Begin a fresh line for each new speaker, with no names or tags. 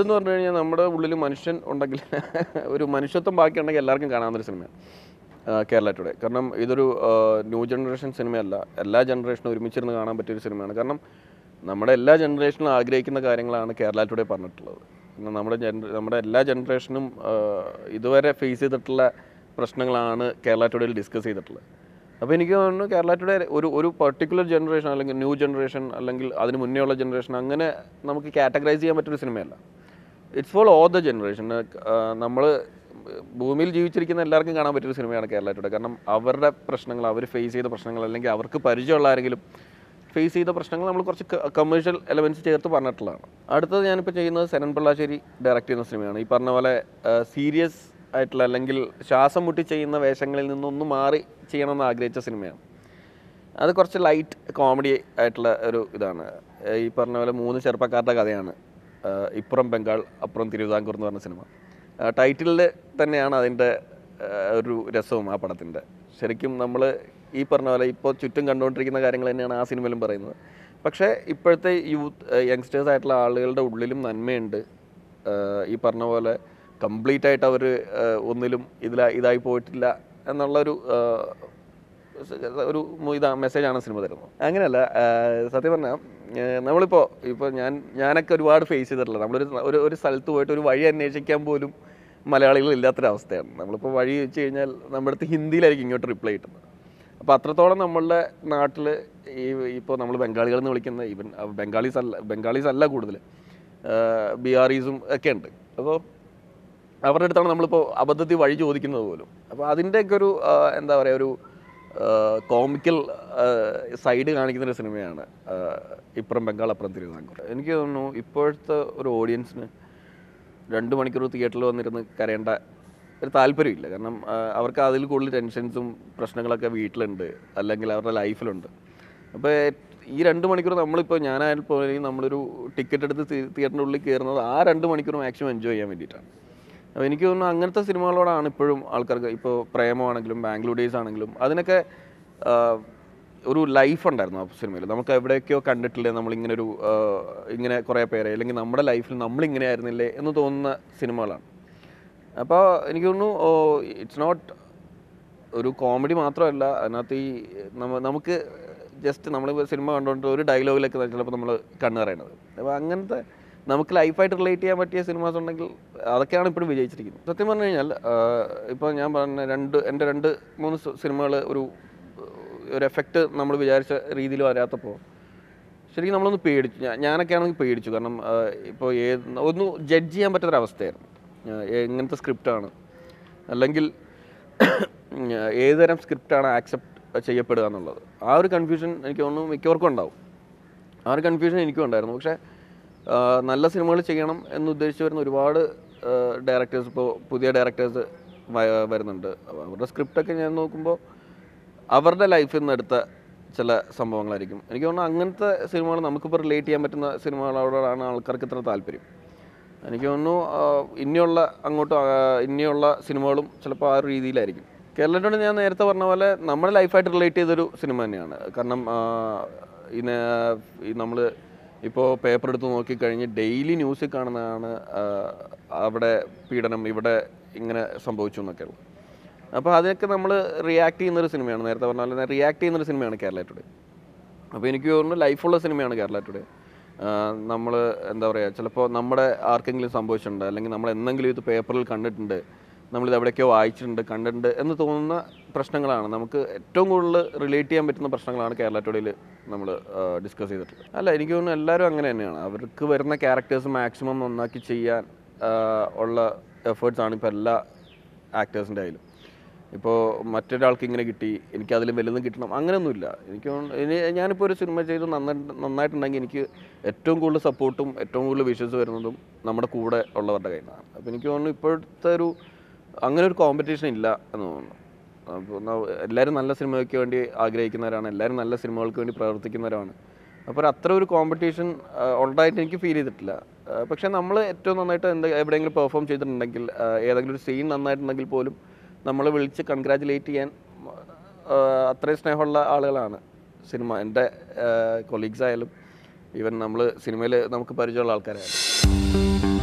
ഇതെന്ന് പറഞ്ഞു കഴിഞ്ഞാൽ നമ്മുടെ ഉള്ളിൽ മനുഷ്യൻ ഉണ്ടെങ്കിൽ ഒരു മനുഷ്യത്വം ബാക്കിയുണ്ടെങ്കിൽ എല്ലാവർക്കും കാണാവുന്നൊരു സിനിമയാണ് കേരള ടുഡേ. കാരണം ഇതൊരു ന്യൂ ജനറേഷൻ സിനിമയല്ല, എല്ലാ ജനറേഷനും ഒരുമിച്ചിരുന്ന് കാണാൻ പറ്റിയൊരു സിനിമയാണ്. കാരണം നമ്മുടെ എല്ലാ ജനറേഷനും ആഗ്രഹിക്കുന്ന കാര്യങ്ങളാണ് കേരള ടുഡേ പറഞ്ഞിട്ടുള്ളത്. പിന്നെ നമ്മുടെ എല്ലാ ജനറേഷനും ഇതുവരെ ഫേസ് ചെയ്തിട്ടുള്ള പ്രശ്നങ്ങളാണ് കേരള ടുഡേയിൽ ഡിസ്കസ് ചെയ്തിട്ടുള്ളത്. അപ്പോൾ എനിക്ക് തോന്നുന്നു കേരള ടുഡേ ഒരു പർട്ടിക്കുലർ ജനറേഷൻ അല്ലെങ്കിൽ ന്യൂ ജനറേഷൻ അല്ലെങ്കിൽ അതിന് മുന്നേ ഉള്ള ജനറേഷൻ അങ്ങനെ നമുക്ക് കാറ്റഗറൈസ് ചെയ്യാൻ പറ്റൊരു സിനിമയല്ല. It's for all the generation. നമ്മൾ ഭൂമിയിൽ ജീവിച്ചിരിക്കുന്ന എല്ലാവർക്കും കാണാൻ പറ്റിയൊരു സിനിമയാണ് കേരള ടുഡേ. കാരണം അവരുടെ പ്രശ്നങ്ങൾ, അവർ ഫേസ് ചെയ്ത പ്രശ്നങ്ങൾ, അല്ലെങ്കിൽ അവർക്ക് പരിചയമുള്ള ആരെങ്കിലും ഫേസ് ചെയ്ത പ്രശ്നങ്ങൾ നമ്മൾ കുറച്ച് കമേഴ്ഷ്യൽ എലമെൻറ്റ്സ് ചേർത്ത് പറഞ്ഞിട്ടുള്ളതാണ്. അടുത്തത് ഞാനിപ്പോൾ ചെയ്യുന്നത് സെനൻ പിള്ളാശ്ശേരി ഡയറക്റ്റ് ചെയ്യുന്ന സിനിമയാണ്. ഈ പറഞ്ഞ പോലെ സീരിയസ് ആയിട്ടുള്ള അല്ലെങ്കിൽ ശ്വാസം മുട്ടി ചെയ്യുന്ന വേഷങ്ങളിൽ നിന്നൊന്ന് മാറി ചെയ്യണമെന്ന് ആഗ്രഹിച്ച സിനിമയാണ്. അത് കുറച്ച് ലൈറ്റ് കോമഡി ആയിട്ടുള്ള ഒരു ഇതാണ്. ഈ പറഞ്ഞ പോലെ 3 ചെറുപ്പക്കാരുടെ കഥയാണ്. ഇപ്പുറം ബംഗാൾ അപ്പുറം തിരുവിതാംകൂർ എന്ന് പറഞ്ഞ സിനിമ. ടൈറ്റിലിൽ തന്നെയാണ് അതിൻ്റെ ഒരു രസവും ആ പടത്തിൻ്റെ. ശരിക്കും നമ്മൾ ഈ പറഞ്ഞ പോലെ ഇപ്പോൾ ചുറ്റും കണ്ടുകൊണ്ടിരിക്കുന്ന കാര്യങ്ങൾ തന്നെയാണ് ആ സിനിമയിലും പറയുന്നത്. പക്ഷേ ഇപ്പോഴത്തെ യങ്സ്റ്റേഴ്സ് ആയിട്ടുള്ള ആളുകളുടെ ഉള്ളിലും നന്മയുണ്ട്. ഈ പറഞ്ഞ പോലെ കംപ്ലീറ്റ് ആയിട്ട് അവർ ഒന്നിലും ഇതായി പോയിട്ടില്ല എന്നുള്ളൊരു മെസ്സേജാണ് സിനിമ തരുന്നത്. അങ്ങനെയല്ല, സത്യം പറഞ്ഞാൽ ഇപ്പോൾ ഞാനൊക്കെ ഒരുപാട് ഫേസ് ചെയ്തിട്ടുള്ളത്. ഒരു സ്ഥലത്ത് പോയിട്ട് ഒരു വഴി അന്വേഷിക്കാൻ പോലും മലയാളികൾ ഇല്ലാത്തൊരവസ്ഥയാണ്. നമ്മളിപ്പോൾ വഴി വെച്ച് കഴിഞ്ഞാൽ നമ്മുടെ അടുത്ത് ഹിന്ദിയിലായിരിക്കും ഇങ്ങോട്ട് റിപ്ലൈ കിട്ടുന്നത്. അപ്പോൾ അത്രത്തോളം നമ്മളുടെ നാട്ടിൽ ഇപ്പോൾ നമ്മൾ ബംഗാളികളെന്ന് വിളിക്കുന്ന ഈവൻ ബംഗാളീസ് അല്ല കൂടുതൽ, ബീഹാറീസും ഒക്കെ ഉണ്ട്. അപ്പോൾ അവരുടെ അടുത്താണ് നമ്മളിപ്പോൾ അബദ്ധത്തിൽ വഴി ചോദിക്കുന്നത് പോലും. അപ്പോൾ അതിൻ്റെയൊക്കെ ഒരു എന്താ പറയുക, ഒരു കോമിക്കൽ സൈഡ് കാണിക്കുന്നൊരു സിനിമയാണ് ഇപ്പുറം ബംഗാൾ അപ്പുറം തിരുവിതാംകൂർ. എനിക്ക് തോന്നുന്നു ഇപ്പോഴത്തെ ഒരു ഓഡിയൻസിന് 2 മണിക്കൂർ തിയേറ്ററിൽ വന്നിരുന്ന് കരയേണ്ട ഒരു താല്പര്യമില്ല. കാരണം അവർക്ക് അതിൽ കൂടുതൽ ടെൻഷൻസും പ്രശ്നങ്ങളൊക്കെ വീട്ടിലുണ്ട്, അല്ലെങ്കിൽ അവരുടെ ലൈഫിലുണ്ട്. അപ്പോൾ ഈ 2 മണിക്കൂർ നമ്മളിപ്പോൾ ഞാനായാലും പോലെയും നമ്മളൊരു ടിക്കറ്റ് എടുത്ത് തിയേറ്ററിൻ്റെ ഉള്ളിൽ കയറുന്നത് ആ 2 മണിക്കൂർ മാക്സിമം എൻജോയ് ചെയ്യാൻ വേണ്ടിയിട്ടാണ്. അപ്പോൾ എനിക്ക് തോന്നുന്നു അങ്ങനത്തെ സിനിമകളോടാണ് ഇപ്പോഴും ആൾക്കാർക്ക്. ഇപ്പോൾ പ്രേമമാണെങ്കിലും ബാംഗ്ലൂർ ഡേയ്സ് ആണെങ്കിലും അതിനൊക്കെ ഒരു ലൈഫ് ഉണ്ടായിരുന്നു ആ സിനിമയിൽ. നമുക്ക് എവിടെയൊക്കെയോ കണ്ടിട്ടില്ലേ ഇങ്ങനെ കുറേ പേരെ, അല്ലെങ്കിൽ നമ്മുടെ ലൈഫിൽ നമ്മളിങ്ങനെ ആയിരുന്നില്ലേ എന്ന് തോന്നുന്ന സിനിമകളാണ്. അപ്പോൾ എനിക്ക് തോന്നുന്നു ഇറ്റ്സ് നോട്ട് ഒരു കോമഡി മാത്രമല്ല, അതിനകത്ത് നമുക്ക് ജസ്റ്റ് നമ്മൾ സിനിമ കണ്ടുകൊണ്ട് ഒരു ഡയലോഗിലൊക്കെ ചിലപ്പോൾ നമ്മൾ കണ്ണ് പറയുന്നത്. അപ്പോൾ അങ്ങനത്തെ നമുക്ക് ലൈഫായിട്ട് റിലേറ്റ് ചെയ്യാൻ പറ്റിയ സിനിമാസ് ഉണ്ടെങ്കിൽ അതൊക്കെയാണ് ഇപ്പോഴും വിജയിച്ചിരിക്കുന്നത്. സത്യം പറഞ്ഞു കഴിഞ്ഞാൽ ഇപ്പോൾ ഞാൻ പറഞ്ഞ എൻ്റെ 2-3 സിനിമകൾ ഒരു എഫക്റ്റ് നമ്മൾ വിചാരിച്ച രീതിയിൽ വരാത്തപ്പോൾ ശരിക്കും നമ്മളൊന്ന് പേടിച്ചു. ഞാനൊക്കെ ആണെങ്കിൽ പേടിച്ചു. കാരണം ഇപ്പോൾ ഒന്ന് ജഡ്ജ് ചെയ്യാൻ പറ്റുന്നൊരവസ്ഥയായിരുന്നു. എങ്ങനത്തെ സ്ക്രിപ്റ്റാണ്, അല്ലെങ്കിൽ ഏതുതരം സ്ക്രിപ്റ്റാണ് ആക്സെപ്റ്റ് ചെയ്യപ്പെടുക എന്നുള്ളത്. ആ ഒരു കൺഫ്യൂഷൻ എനിക്ക് തോന്നുന്നു മിക്കവർക്കും ഉണ്ടാവും. ആ ഒരു കൺഫ്യൂഷൻ എനിക്കും ഉണ്ടായിരുന്നു. പക്ഷേ നല്ല സിനിമകൾ ചെയ്യണം എന്നുദ്ദേശിച്ച് വരുന്ന ഒരുപാട് ഡയറക്ടേഴ്സ്, ഇപ്പോൾ പുതിയ ഡയറക്ടേഴ്സ് വരുന്നുണ്ട്. അവരുടെ സ്ക്രിപ്റ്റൊക്കെ ഞാൻ നോക്കുമ്പോൾ അവരുടെ ലൈഫിൽ നിന്ന് എടുത്ത ചില സംഭവങ്ങളായിരിക്കും. എനിക്ക് തോന്നുന്നു അങ്ങനത്തെ സിനിമകൾ നമുക്കിപ്പോൾ റിലേറ്റ് ചെയ്യാൻ പറ്റുന്ന സിനിമകളോടാണ് ആൾക്കാർക്ക് ഇത്ര താല്പര്യം. എനിക്ക് തോന്നുന്നു ഇനിയുള്ള സിനിമകളും ചിലപ്പോൾ ആ ഒരു രീതിയിലായിരിക്കും. കേരളത്തോട് ഞാൻ നേരത്തെ പറഞ്ഞ പോലെ നമ്മുടെ ലൈഫായിട്ട് റിലേറ്റ് ചെയ്തൊരു സിനിമ തന്നെയാണ്. കാരണം നമ്മൾ ഇപ്പോൾ പേപ്പർ എടുത്ത് നോക്കിക്കഴിഞ്ഞ് ഡെയിലി ന്യൂസിൽ കാണുന്നതാണ് അവിടെ പീഡനം, ഇവിടെ ഇങ്ങനെ സംഭവിച്ചു എന്നൊക്കെയുള്ളത്. അപ്പോൾ അതിനൊക്കെ നമ്മൾ റിയാക്ട് ചെയ്യുന്നൊരു സിനിമയാണ്. നേരത്തെ പറഞ്ഞ പോലെ റിയാക്ട് ചെയ്യുന്നൊരു സിനിമയാണ് കേരള ടുഡേ. അപ്പോൾ എനിക്ക് തോന്നുന്നു ലൈഫുള്ള സിനിമയാണ് കേരള ടുഡേ. നമ്മൾ എന്താ പറയുക, ചിലപ്പോൾ നമ്മുടെ ആർക്കെങ്കിലും സംഭവിച്ചിട്ടുണ്ട്, അല്ലെങ്കിൽ നമ്മൾ എന്തെങ്കിലും ഇത് പേപ്പറിൽ കണ്ടിട്ടുണ്ട്, നമ്മളിത് എവിടേക്കോ വായിച്ചിട്ടുണ്ട്, കണ്ടിട്ടുണ്ട് എന്ന് തോന്നുന്ന പ്രശ്നങ്ങളാണ്, നമുക്ക് ഏറ്റവും കൂടുതൽ റിലേറ്റ് ചെയ്യാൻ പറ്റുന്ന പ്രശ്നങ്ങളാണ് കേരള ടുഡേയിൽ നമ്മൾ ഡിസ്കസ് ചെയ്തിട്ടുള്ളത്. അല്ല, എനിക്ക് തോന്നുന്നു എല്ലാവരും അങ്ങനെ തന്നെയാണ്. അവർക്ക് വരുന്ന ക്യാരക്ടേഴ്സ് മാക്സിമം നന്നാക്കി ചെയ്യാൻ ഉള്ള എഫേർട്സാണ് ഇപ്പോൾ എല്ലാ ആക്ടേഴ്സിൻ്റെ ആയാലും. ഇപ്പോൾ മറ്റൊരാൾക്ക് ഇങ്ങനെ കിട്ടി, എനിക്കതിലും വലുതും കിട്ടണം അങ്ങനെയൊന്നുമില്ല. ഞാനിപ്പോൾ ഒരു സിനിമ ചെയ്ത് നന്നായിട്ടുണ്ടെങ്കിൽ എനിക്ക് ഏറ്റവും കൂടുതൽ സപ്പോർട്ടും ഏറ്റവും കൂടുതൽ വിഷസ് വരുന്നതും നമ്മുടെ കൂടെ ഉള്ളവരുടെ കയ്യിൽ നിന്നാണ്. അപ്പോൾ എനിക്ക് തോന്നുന്നു ഇപ്പോഴത്തെ അങ്ങനെ ഒരു കോമ്പറ്റീഷൻ ഇല്ല എന്ന് തോന്നുന്നു. അപ്പോൾ എല്ലാവരും നല്ല സിനിമയ്ക്ക് വേണ്ടി ആഗ്രഹിക്കുന്നവരാണ്, എല്ലാവരും നല്ല സിനിമകൾക്ക് വേണ്ടി പ്രവർത്തിക്കുന്നവരാണ്. അപ്പോൾ അത്ര ഒരു കോമ്പറ്റീഷൻ ഉണ്ടായിട്ട് എനിക്ക് ഫീൽ ചെയ്തിട്ടില്ല. പക്ഷേ നമ്മൾ ഏറ്റവും നന്നായിട്ട് എവിടെയെങ്കിലും പെർഫോം ചെയ്തിട്ടുണ്ടെങ്കിൽ, ഏതെങ്കിലും ഒരു സീൻ നന്നായിട്ടുണ്ടെങ്കിൽ പോലും നമ്മളെ വിളിച്ച് കൺഗ്രാജുലേറ്റ് ചെയ്യാൻ അത്രയും സ്നേഹമുള്ള ആളുകളാണ് സിനിമ. എൻ്റെ കൊളീഗ്സ് ആയാലും ഈവൻ നമ്മൾ സിനിമയിൽ നമുക്ക് പരിചയമുള്ള ആൾക്കാരായാലും.